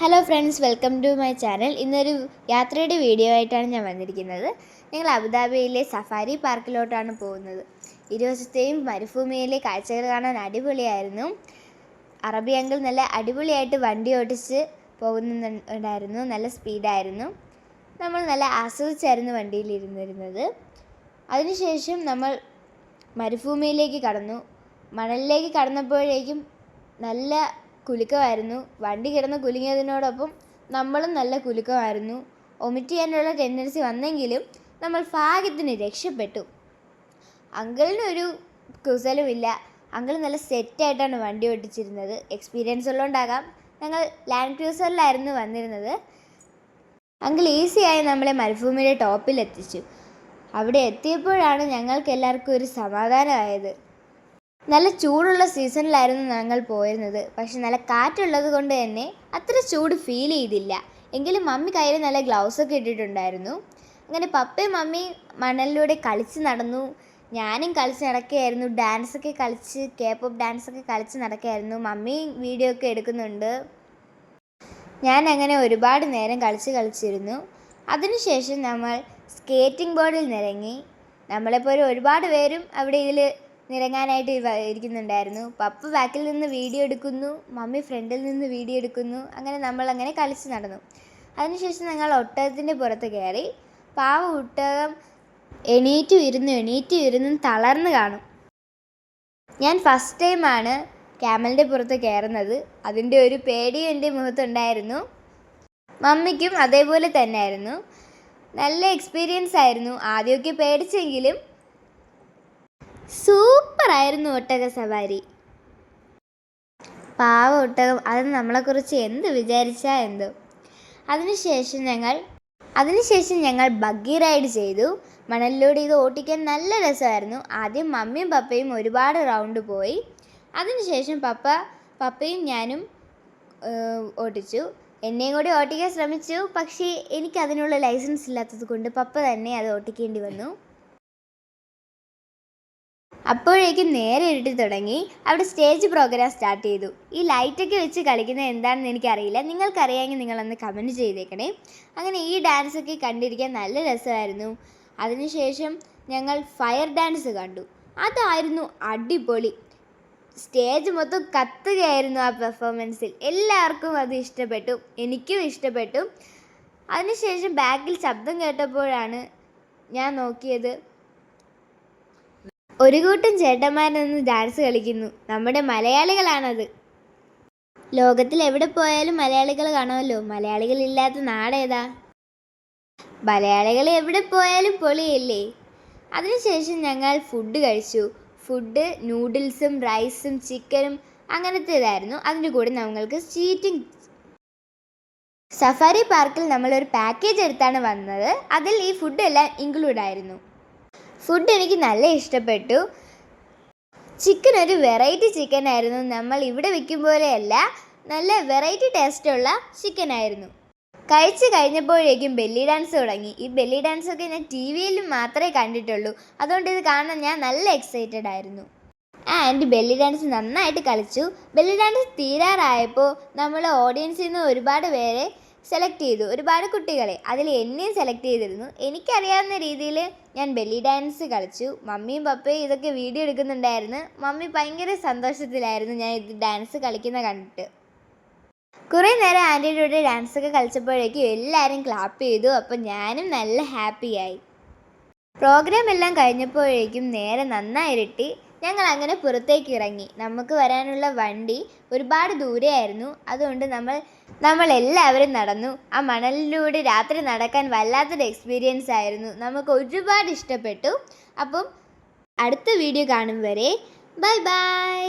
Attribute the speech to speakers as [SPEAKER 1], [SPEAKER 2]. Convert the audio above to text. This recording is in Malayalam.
[SPEAKER 1] Hello friends, welcome to my channel. ഇന്നൊരു യാത്രയുടെ വീഡിയോ ആയിട്ടാണ് ഞാൻ വന്നിരിക്കുന്നത്. ഞങ്ങൾ അബുദാബിയിലെ സഫാരി പാർക്കിലോട്ടാണ് പോകുന്നത്. ഇരുവശത്തെയും മരുഭൂമിയിലെ കാഴ്ചകൾ കാണാൻ അടിപൊളിയായിരുന്നു. അറബി അങ്കിൾ നല്ല അടിപൊളിയായിട്ട് വണ്ടി ഓടിച്ച് പോകുന്നുണ്ടായിരുന്നു. നല്ല സ്പീഡായിരുന്നു. നമ്മൾ നല്ല ആസ്വദിച്ചായിരുന്നു വണ്ടിയിൽ ഇരുന്നിരുന്നത്. അതിനുശേഷം നമ്മൾ മരുഭൂമിയിലേക്ക് കടന്നു. മണലിലേക്ക് കടന്നപ്പോഴേക്കും നല്ല കുലുക്കമായിരുന്നു. വണ്ടി കിടന്ന് കുലുങ്ങിയതിനോടൊപ്പം നമ്മളും നല്ല കുലുക്കമായിരുന്നു. വൊമിറ്റ് ചെയ്യാനുള്ള ടെൻഡൻസി വന്നെങ്കിലും നമ്മൾ ഭാഗ്യത്തിന് രക്ഷപ്പെട്ടു. അങ്കിളിനൊരു കുസലുമില്ല. അങ്കിൾ നല്ല സെറ്റായിട്ടാണ് വണ്ടി ഓടിച്ചിരുന്നത്. എക്സ്പീരിയൻസ് ഉള്ളതുകൊണ്ടാകാം ഞങ്ങൾ ലാൻഡ് ക്രൂസറിലായിരുന്നു വന്നിരുന്നത്. അങ്കിൾ ഈസിയായി നമ്മളെ മരുഭൂമിയുടെ ടോപ്പിലെത്തിച്ചു. അവിടെ എത്തിയപ്പോഴാണ് ഞങ്ങൾക്ക് എല്ലാവർക്കും ഒരു സമാധാനമായത്. നല്ല ചൂടുള്ള സീസണിലായിരുന്നു ഞങ്ങൾ പോയിരുന്നത്. പക്ഷെ നല്ല കാറ്റുള്ളത് കൊണ്ട് തന്നെ അത്ര ചൂട് ഫീൽ ചെയ്തില്ല. എങ്കിലും മമ്മി കയ്യിൽ നല്ല ഗ്ലൗസൊക്കെ ഇട്ടിട്ടുണ്ടായിരുന്നു. അങ്ങനെ പപ്പയും മമ്മിയും മണലിലൂടെ കളിച്ച് നടന്നു. ഞാനും കളിച്ച് നടക്കുകയായിരുന്നു. ഡാൻസൊക്കെ കളിച്ച് കേപ്പോപ്പ് ഡാൻസൊക്കെ കളിച്ച് നടക്കുകയായിരുന്നു. മമ്മി വീഡിയോ ഒക്കെ എടുക്കുന്നുണ്ട്. ഞാൻ അങ്ങനെ ഒരുപാട് നേരം കളിച്ചിരുന്നു. അതിനുശേഷം നമ്മൾ സ്കേറ്റിംഗ് ബോർഡിൽ നിറങ്ങി. നമ്മളെപ്പോലെ ഒരുപാട് പേരും അവിടെ ഇതിൽ നിരങ്ങാനായിട്ട് ഇരിക്കുന്നുണ്ടായിരുന്നു. പപ്പ ബാക്കിൽ നിന്ന് വീഡിയോ എടുക്കുന്നു, മമ്മി ഫ്രണ്ടിൽ നിന്ന് വീഡിയോ എടുക്കുന്നു. അങ്ങനെ നമ്മളങ്ങനെ കളിച്ച് നടന്നു. അതിനുശേഷം ഞങ്ങൾ ഒട്ടകത്തിൻ്റെ പുറത്ത് കയറി. പാവ ഒട്ടകം എണീറ്റു ഇരുന്നും തളർന്ന് കാണും. ഞാൻ ഫസ്റ്റ് ടൈമാണ് ക്യാമലിൻ്റെ പുറത്ത് കയറുന്നത്. അതിൻ്റെ ഒരു പേടിയും എൻ്റെ മുഖത്തുണ്ടായിരുന്നു. മമ്മിക്കും അതേപോലെ തന്നെയായിരുന്നു. നല്ല എക്സ്പീരിയൻസ് ആയിരുന്നു. ആദ്യമൊക്കെ പേടിച്ചെങ്കിലും സൂപ്പറായിരുന്നു ഒട്ടക സവാരി. പാവ ഒട്ടകം അത് നമ്മളെക്കുറിച്ച് എന്ത് വിചാരിച്ചാ എന്തോ. അതിനുശേഷം ഞങ്ങൾ ബഗ്ഗി റൈഡ് ചെയ്തു. മണലിലൂടെ ഇത് ഓട്ടിക്കാൻ നല്ല രസമായിരുന്നു. ആദ്യം മമ്മിയും പപ്പയും ഒരുപാട് റൗണ്ട് പോയി. അതിനുശേഷം പപ്പയും ഞാനും ഓട്ടിച്ചു. എന്നെയും കൂടി ഓട്ടിക്കാൻ ശ്രമിച്ചു. പക്ഷേ എനിക്കതിനുള്ള ലൈസൻസ് ഇല്ലാത്തത് കൊണ്ട് പപ്പ തന്നെ അത് ഓട്ടിക്കേണ്ടി വന്നു. അപ്പോഴേക്കും നേരെ ഇരുട്ടി തുടങ്ങി. അവിടെ സ്റ്റേജ് പ്രോഗ്രാം സ്റ്റാർട്ട് ചെയ്തു. ഈ ലൈറ്റൊക്കെ വെച്ച് കളിക്കുന്നത് എന്താണെന്ന് എനിക്കറിയില്ല. നിങ്ങൾക്കറിയാമെങ്കിൽ നിങ്ങളൊന്ന് കമൻറ്റ് ചെയ്തേക്കണേ. അങ്ങനെ ഈ ഡാൻസൊക്കെ കണ്ടിരിക്കാൻ നല്ല രസമായിരുന്നു. അതിനുശേഷം ഞങ്ങൾ ഫയർ ഡാൻസ് കണ്ടു. അതായിരുന്നു അടിപൊളി. സ്റ്റേജ് മൊത്തം കത്തുകയായിരുന്നു ആ പെർഫോമൻസിൽ. എല്ലാവർക്കും അത് ഇഷ്ടപ്പെട്ടു. എനിക്കും ഇഷ്ടപ്പെട്ടു. അതിനുശേഷം ബാക്കിൽ ശബ്ദം കേട്ടപ്പോഴാണ് ഞാൻ നോക്കിയത്. ഒരു കൂട്ടം ചേട്ടന്മാരൊന്ന് ഡാൻസ് കളിക്കുന്നു. നമ്മുടെ മലയാളികളാണത്. ലോകത്തിൽ എവിടെ പോയാലും മലയാളികൾ കാണുമല്ലോ. മലയാളികളില്ലാത്ത നാടേതാ? മലയാളികൾ എവിടെ പോയാലും പൊളിയല്ലേ. അതിനുശേഷം ഞങ്ങൾ ഫുഡ് കഴിച്ചു. ഫുഡ് നൂഡിൽസും റൈസും ചിക്കനും അങ്ങനത്തേതായിരുന്നു. അതിൻ്റെ കൂടെ നമ്മൾക്ക് ചീറ്റിംഗ്. സഫാരി പാർക്കിൽ നമ്മളൊരു പാക്കേജ് എടുത്താണ് വന്നത്. അതിൽ ഈ ഫുഡ് എല്ലാം ഇൻക്ലൂഡ് ആയിരുന്നു. ഫുഡ് എനിക്ക് നല്ല ഇഷ്ടപ്പെട്ടു. ചിക്കൻ ഒരു വെറൈറ്റി ചിക്കൻ ആയിരുന്നു. നമ്മൾ ഇവിടെ വയ്ക്കും പോലെയല്ല, നല്ല വെറൈറ്റി ടേസ്റ്റുള്ള ചിക്കൻ ആയിരുന്നു. കഴിച്ച് കഴിഞ്ഞപ്പോഴേക്കും ബെല്ലി ഡാൻസ് തുടങ്ങി. ഈ ബെല്ലി ഡാൻസൊക്കെ ഞാൻ TV-യിൽ മാത്രമേ കണ്ടിട്ടുള്ളൂ. അതുകൊണ്ട് ഇത് കാണാൻ ഞാൻ നല്ല എക്സൈറ്റഡ് ആയിരുന്നു. ആൻഡ് ബെല്ലി ഡാൻസ് നന്നായിട്ട് കളിച്ചു. ബെല്ലി ഡാൻസ് തീരാറായപ്പോൾ നമ്മൾ ഓഡിയൻസിൽ നിന്ന് ഒരുപാട് പേരെ സെലക്ട് ചെയ്തു. ഒരുപാട് കുട്ടികളെ. അതിൽ എന്നെയും സെലക്ട് ചെയ്തിരുന്നു. എനിക്കറിയാവുന്ന രീതിയിൽ ഞാൻ ബെല്ലി ഡാൻസ് കളിച്ചു. മമ്മിയും പപ്പയും ഇതൊക്കെ വീഡിയോ എടുക്കുന്നുണ്ടായിരുന്നു. മമ്മി ഭയങ്കര സന്തോഷത്തിലായിരുന്നു ഞാൻ ഇത് ഡാൻസ് കളിക്കുന്ന കണ്ടിട്ട്. കുറേ നേരം ആൻറ്റിയുടെ കൂടെ ഡാൻസൊക്കെ കളിച്ചപ്പോഴേക്കും എല്ലാവരും ക്ലാപ്പ് ചെയ്തു. അപ്പം ഞാനും നല്ല ഹാപ്പിയായി. പ്രോഗ്രാം എല്ലാം കഴിഞ്ഞപ്പോഴേക്കും നേരെ നന്നായിരുട്ടി. ഞങ്ങൾ അങ്ങനെ പുറത്തേക്ക് ഇറങ്ങി. നമുക്ക് വരാനുള്ള വണ്ടി ഒരുപാട് ദൂരെയായിരുന്നു. അതുകൊണ്ട് നമ്മൾ എല്ലാവരും നടന്നു. ആ മണലിലൂടെ രാത്രി നടക്കാൻ വല്ലാത്തൊരു എക്സ്പീരിയൻസ് ആയിരുന്നു. നമുക്ക് ഒരുപാട് ഇഷ്ടപ്പെട്ടു. അപ്പം അടുത്ത വീഡിയോ കാണും വരെ ബൈ ബൈ.